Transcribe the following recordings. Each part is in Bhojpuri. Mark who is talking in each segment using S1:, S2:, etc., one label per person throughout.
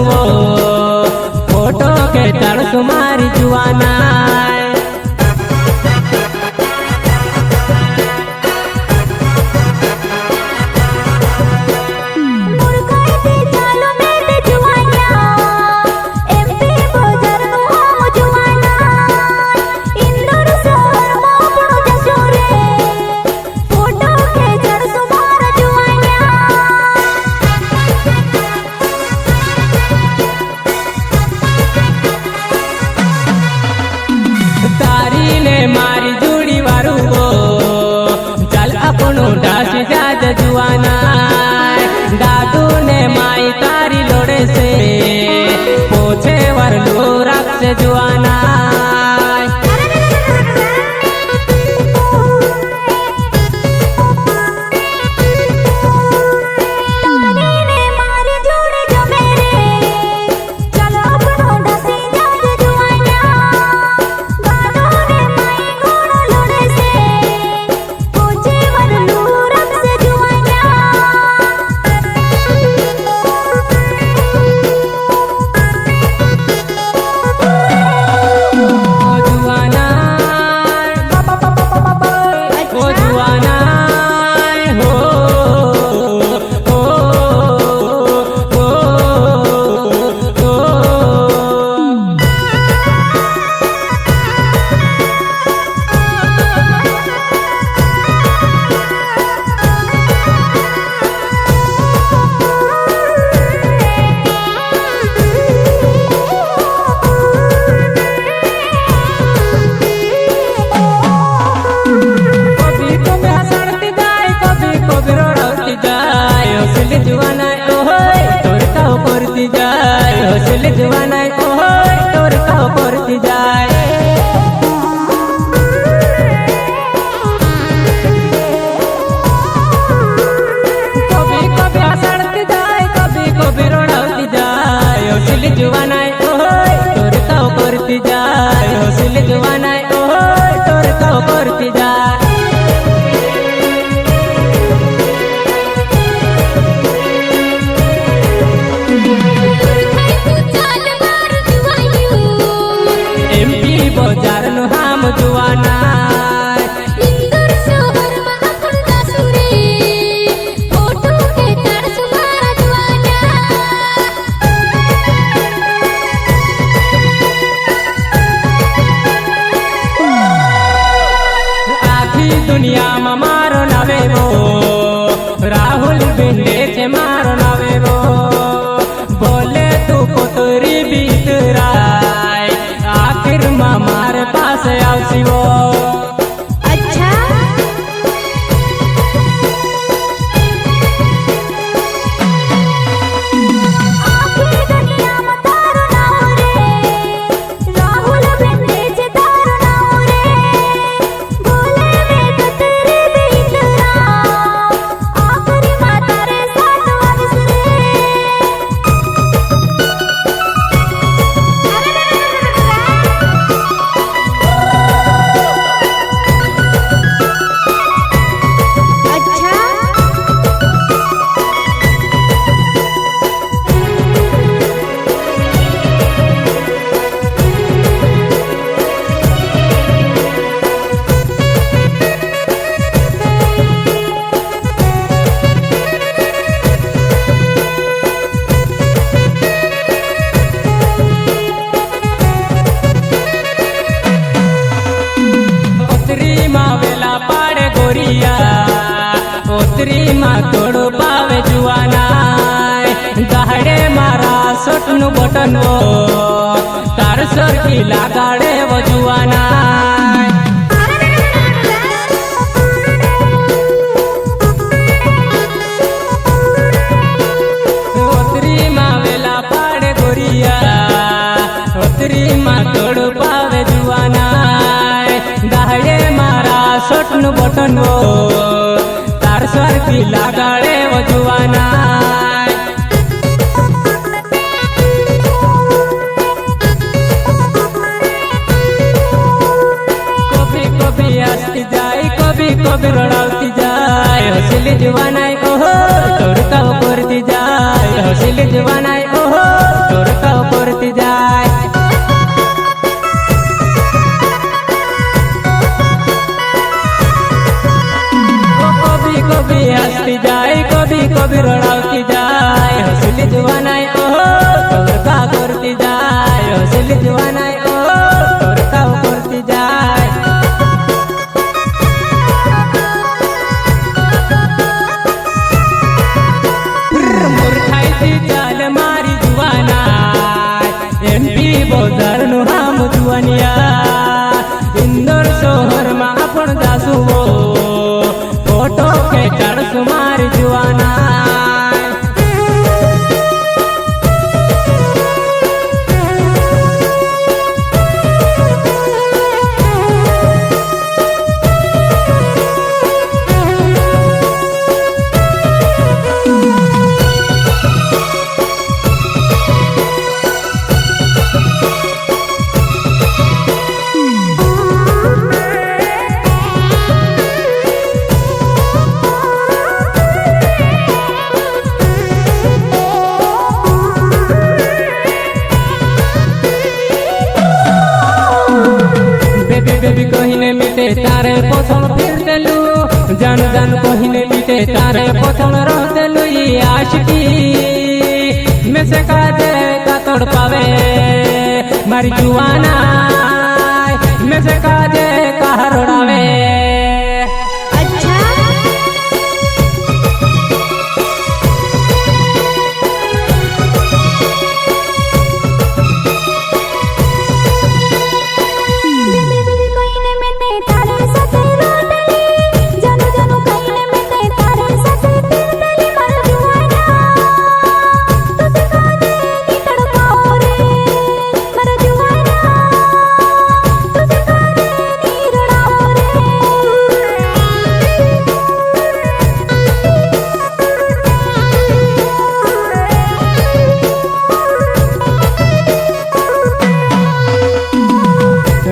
S1: वो फोटो के चढ़ तुम्हारी जुआना मारी जोड़ी वारू वो चल अपनो डास जाज जुआना दादू ने माई तारी लोड़े से पोछे वर लो रख से जुआना जुआना तोर का करती जाए कभी कभी हंसती जाए कभी कभी रोड़ती जाए हौसले जुआना तोर का करती जाए हौसले जुआना तोर का करती जाए बाजार नु हम जुआना
S2: इंदौर शहर में अपन दासुरे फोटो के चढ़ सुमारा जुआना
S1: आखी दुनिया में मारो नवे वो राहुल बिंडे से मारो नवे वो बोले तू पोतरी बीतरा हमारे पास आवसी वो
S2: अच्छा आखिर दुनिया में तारो नाम रे राहुल बिंदे जे तारो नाम रे बोले में कतरे बीतरा आखिरी माता रे साथ वाविस रे ओतरी माँ तोड़ो पावे जुआना गाड़े मारा सोटनु बटन वो तार सर की लगाड़े वो जुआना ओतरी माँ वेला पाड़े गोरिया ओतरी माँ तोड़ो पावे जुआना गाड़े मारा सोटनु बटन वो स्वर की लगाड़े वो जुआना कभी कभी हंसती जाए कभी कभी रोड़ाती जाए हौसले जुआना तोर का करती जाए हौसले जुआना
S1: हंसती जाए कभी कभी रड़ावती जाए हंसली जुवानाई ओहो तोर का करती जाए हंसली जुवानाई ओहो तोर का करती जाए मूर्खाई चाल मारी जुवानाई एमपी बोजार नु हम जुवानिया इंदोर शहर में आपण जासु वो फोटो के चढ़ मारी जुवाना बेबी कहिने मिटे तारे पोथण फिर देलू जान जान कहिने मिटे तारे पोथण रह देलू ये आशिकी में से का दे का तोड़ पावे मारी जुवाना में से का दे का हरोड़ावे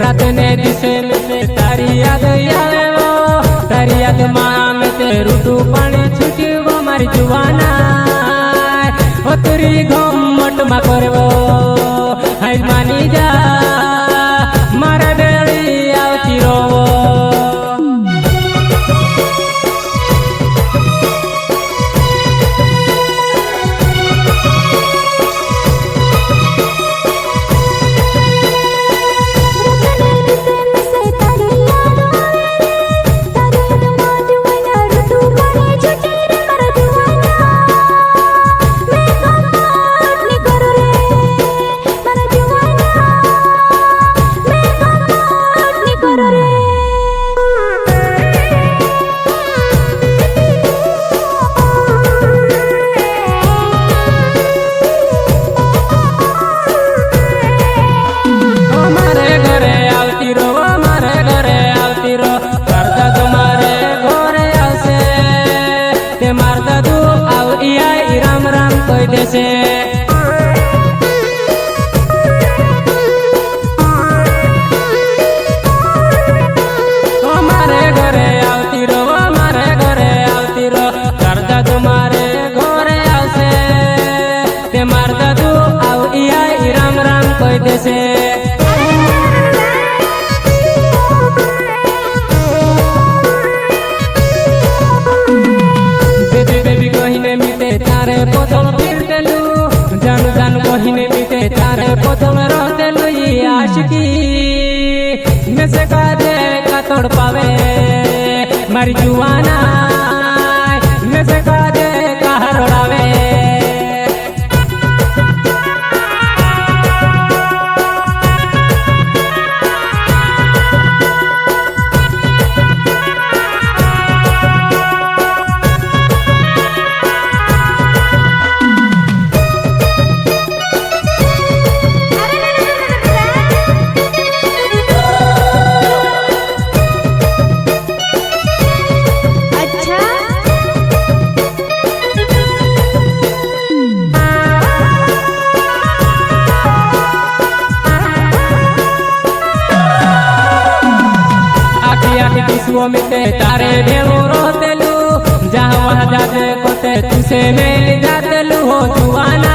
S1: रात ने दिसे में से तारी याद आवे वो तारी याद माँ में ते ऋतु पानी छुटी वो मारी जुवाना ओ तेरी घमट मा करे वो हाय मानी जा मारा बेड़ी आवती रोवो देसे हमारे घरे आवती रो हमारे घरे आवती रो करदा तुम्हारे घरे आवसे ते मार दादू आव इया राम राम कोई देसे बेबी कहिने मिटे तारे पोथण फिर देलू जान जान कहिने मिटे तारे पोथण रह देलू ये आशिकी में से का दे का तोड़ पावे मारी जुवाना में से का दे का हरोड़ावे विश्व मिटे तारे भेलो रोतेलू जहाँ वहाँ जाते कोते तुसे मेल जातेलू हो जुआना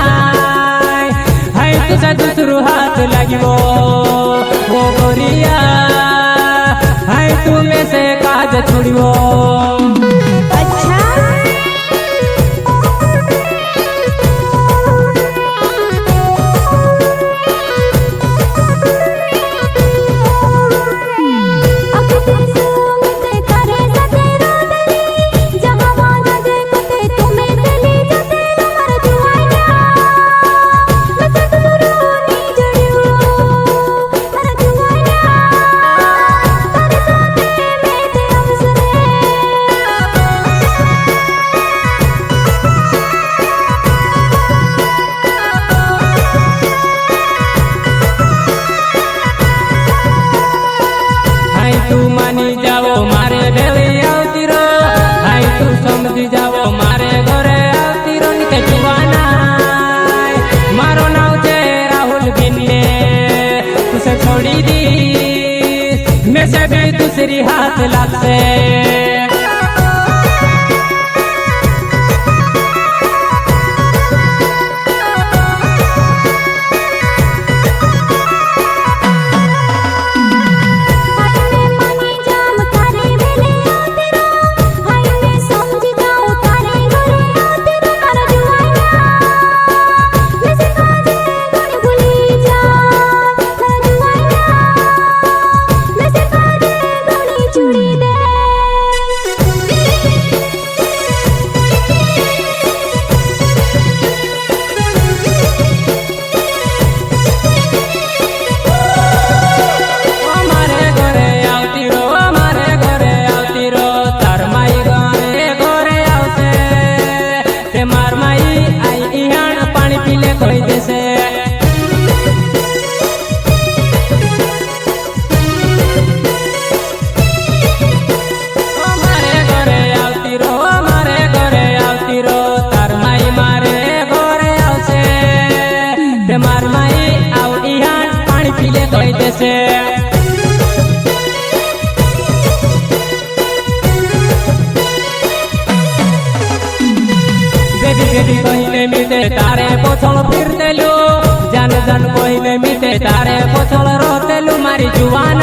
S1: हाय तुझा दूसरू हाथ लगी वो गोरिया हाय तुम्हें से काज छुड़ी वो
S2: अच्छा
S1: मिश्री हाथ लागसे। मार माई आउ इहान पानी पीले कोई देसे। बेबी बेबी कहले मिटे तारे पोछल फिरतेलु, जान जान कहले मिटे तारे पोछल रोतेलु मारी जुवान